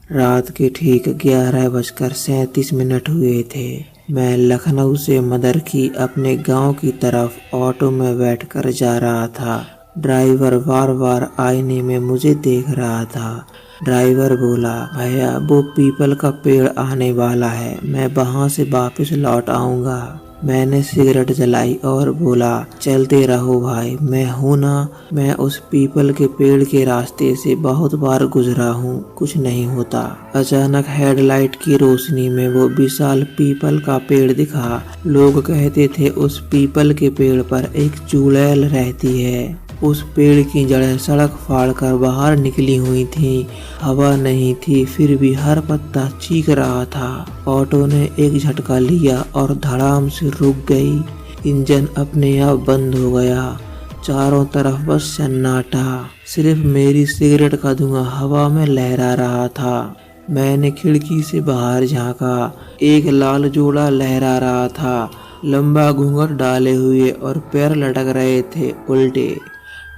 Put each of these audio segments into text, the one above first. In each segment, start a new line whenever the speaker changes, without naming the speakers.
रात के ठीक 11:37 हुए थे। मैं लखनऊ से मदर की अपने गांव की तरफ ऑटो में बैठकर जा रहा था। ड्राइवर बार बार आईने में मुझे देख रहा था। ड्राइवर बोला, भैया वो पीपल का पेड़ आने वाला है, मैं वहां से वापस लौट आऊंगा। मैंने सिगरेट जलाई और बोला, चलते रहो भाई, मैं हूं ना। मैं उस पीपल के पेड़ के रास्ते से बहुत बार गुजरा हूँ, कुछ नहीं होता। अचानक हेडलाइट की रोशनी में वो विशाल पीपल का पेड़ दिखा। लोग कहते थे उस पीपल के पेड़ पर एक चुड़ैल रहती है। उस पेड़ की जड़ें सड़क फाड़कर बाहर निकली हुई थीं। हवा नहीं थी, फिर भी हर पत्ता चीख रहा था। ऑटो ने एक झटका लिया और धड़ाम से रुक गई। इंजन अपने आप बंद हो गया। चारों तरफ बस सन्नाटा, सिर्फ मेरी सिगरेट का धुआं हवा में लहरा रहा था। मैंने खिड़की से बाहर झांका। एक लाल जोड़ा लहरा रहा था, लंबा घूंघट डाले हुए और पैर लटक रहे थे उल्टे।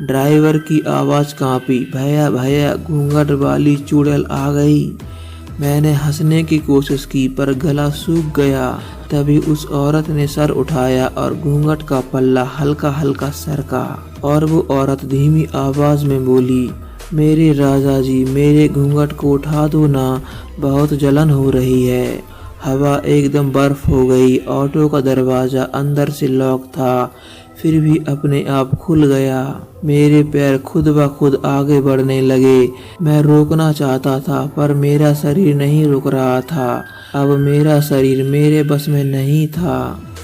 ड्राइवर की आवाज़ कांपी, भैया भैया, घूंघट वाली चुड़ैल आ गई। मैंने हंसने की कोशिश की पर गला सूख गया। तभी उस औरत ने सर उठाया और घूंघट का पल्ला हल्का हल्का सरका और वो औरत धीमी आवाज में बोली, मेरे राजा जी, मेरे घूंघट को उठा दो ना, बहुत जलन हो रही है। हवा एकदम बर्फ हो गई। ऑटो का दरवाजा अंदर से लॉक था, फिर भी अपने आप खुल गया। मेरे पैर खुद ब खुद आगे बढ़ने लगे। मैं रोकना चाहता था पर मेरा शरीर नहीं रुक रहा था। अब मेरा शरीर मेरे बस में नहीं था।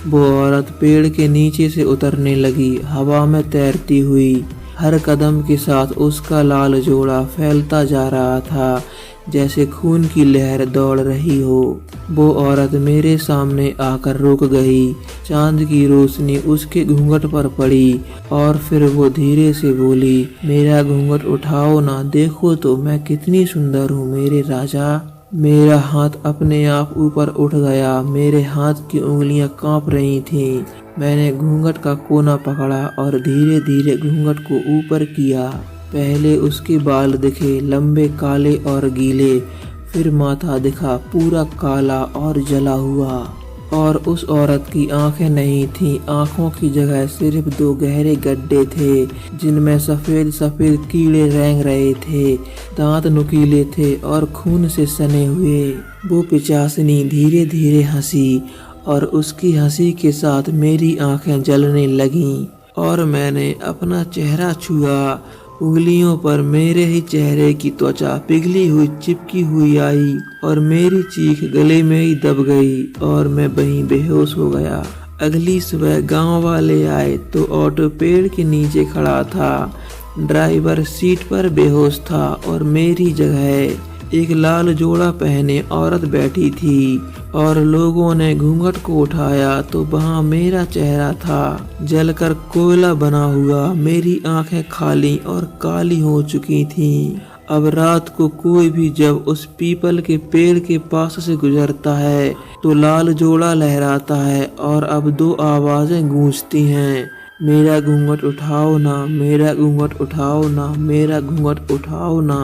वो औरत पेड़ के नीचे से उतरने लगी, हवा में तैरती हुई। हर कदम के साथ उसका लाल जोड़ा फैलता जा रहा था, जैसे खून की लहर दौड़ रही हो। वो औरत मेरे सामने आकर रुक गई। चांद की रोशनी उसके घूंघट पर पड़ी और फिर वो धीरे से बोली, मेरा घूंघट उठाओ ना, देखो तो मैं कितनी सुंदर हूँ मेरे राजा। मेरा हाथ अपने आप ऊपर उठ गया। मेरे हाथ की उंगलियां कांप रही थीं। मैंने घूंघट का कोना पकड़ा और धीरे धीरे घूंघट को ऊपर किया। पहले उसके बाल दिखे, लंबे, काले और गीले। फिर माथा दिखा, पूरा काला और जला हुआ। और उस औरत की आंखें नहीं थीं। आंखों की जगह सिर्फ दो गहरे गड्ढे थे, जिनमें सफेद सफेद कीड़े रेंग रहे थे। दांत नुकीले थे और खून से सने हुए। वो पिचासनी धीरे धीरे हंसी और उसकी हंसी के साथ मेरी आंखें जलने लगीं और मैंने अपना चेहरा छुआ। उंगलियों पर मेरे ही चेहरे की त्वचा पिघली हुई चिपकी हुई आई और मेरी चीख गले में ही दब गई और मैं वहीं बेहोश हो गया। अगली सुबह गांव वाले आए तो ऑटो पेड़ के नीचे खड़ा था। ड्राइवर सीट पर बेहोश था और मेरी जगह एक लाल जोड़ा पहने औरत बैठी थी और लोगों ने घूंघट को उठाया तो वहाँ मेरा चेहरा था, जलकर कोयला बना हुआ। मेरी आंखें खाली और काली हो चुकी थीं। अब रात को कोई भी जब उस पीपल के पेड़ के पास से गुजरता है तो लाल जोड़ा लहराता है और अब दो आवाजें गूंजती हैं, मेरा घूंघट उठाओ ना, मेरा घूंघट उठाओ ना, मेरा घूंघट उठाओ ना।